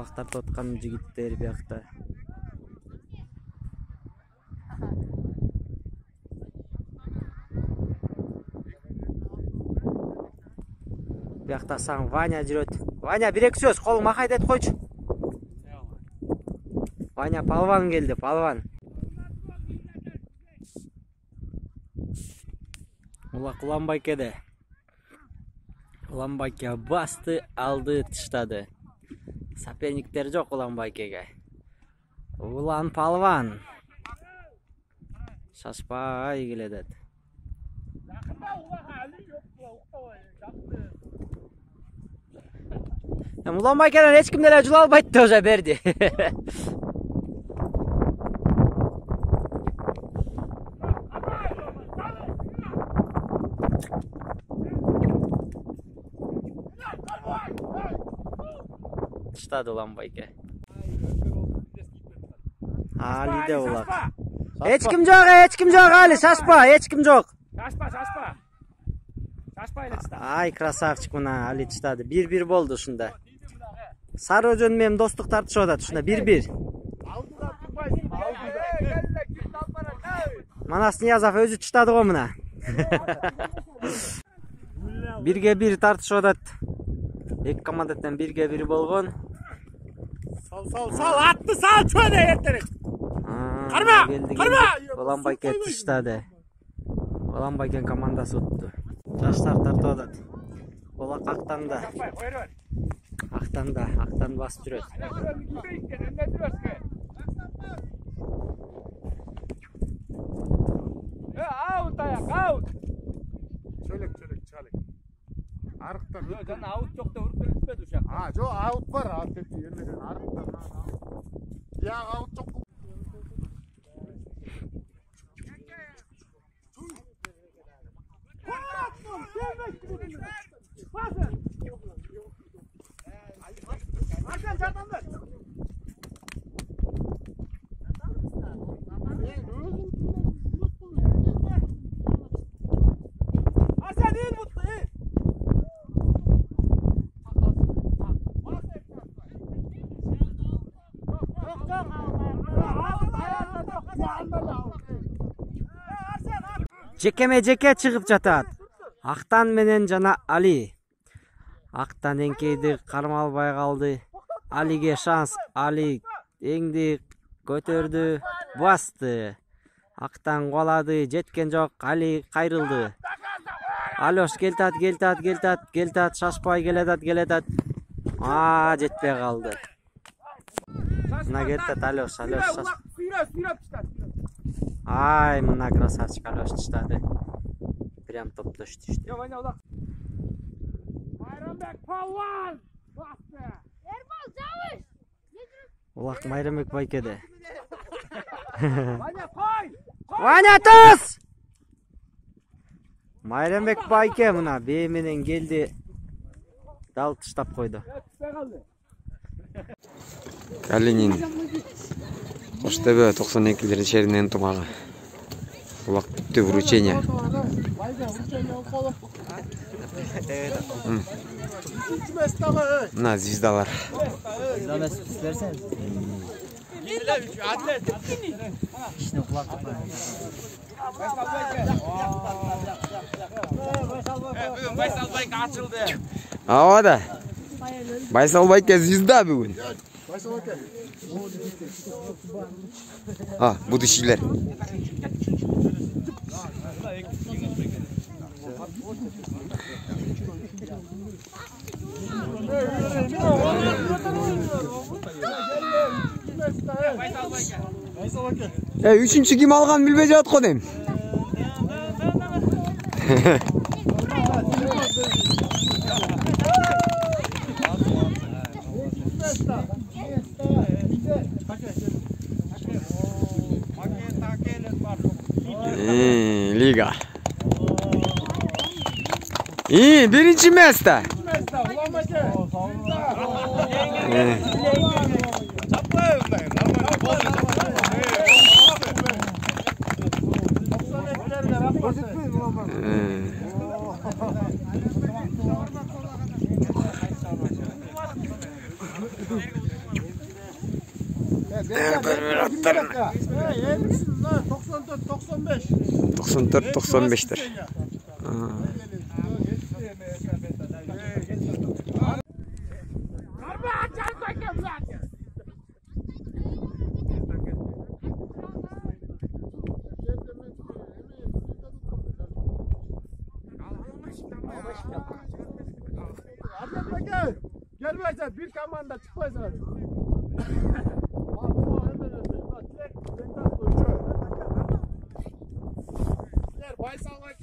Улак тартып аткан жигиттер биякта. Биякта саң Ваня жүрөт. Ваня, бир эки сөз, колуң макайда айт койчу. Ваня палван келди, палван. Улак Уламбайкеде. Уламбайке басты, алды, тыштады. Соперниктер жок Уламбайкеге. Улан палван. Шашпай келедет. Уламбайкеден эч ким деле жула албайт деп уже берди. Тыштады Уламбайке. Алиде улак. Эч ким жок Али, шашпа, эч ким жок. Шашпа. Шашпа эле тышта. Ай, красавчик мына Али тыштады. 1-1 болду ушунда. Сары Өзөн менен достук тартышып атат ушунда 1-1. Манас Ниязов өзү тыштады го мына. 1-1 тартышып атат. Эки командадан 1-1 болгон. Сал, атты сал, чөйдө эртерек. Карма. Уламбайке тыштады. Уламбайкен командасы утту. Жаштар тартып атат. Улак актанда. Актан басып жүрөт. Аут аяк, аут. Çölek, çalık. Arıktan. Жана аут жок деп уруп кетпеди ушак. Jo aut var, aut etti yerlerden arıktan. Ya aut çok. Жекеме-жеке чыгып жатат. Актан менен жана Али. Актан эңкейди, кармалбай калды. Алиге шанс. Али эңди көтөрдү, басты. Актан колады, жеткен жок. Али кайрылды. Алёш келтат, шашпай келетат. Жетпей калды. Мына келтат Алёш. Ай, мына красавчик Алёш тыштады. Прям топтош түштү. Майрамбек палван! Басты! Эрбол, жабыш! Улак Майрамбек Байкеде. Ваня, кой! Ваня, тос! Майрамбек Байке мына бээ менен келди. Дал тыштап койду. Калинин Коштөбө 92-лердин шеринен тумагы. Улак бүттү вручение. Мына звездалар. Байсал Байке ачылды. Ава да. Байсал Байке звезда бүгүн. Будущийлер. Üçüncü kim algan bilbey жатат го дейм. Liga. Birinci место. İyi misiniz lan? 94, 95. 94 95'tir. Gel. Gelmezsen bir kamanda çıkmazsan. Baysalmak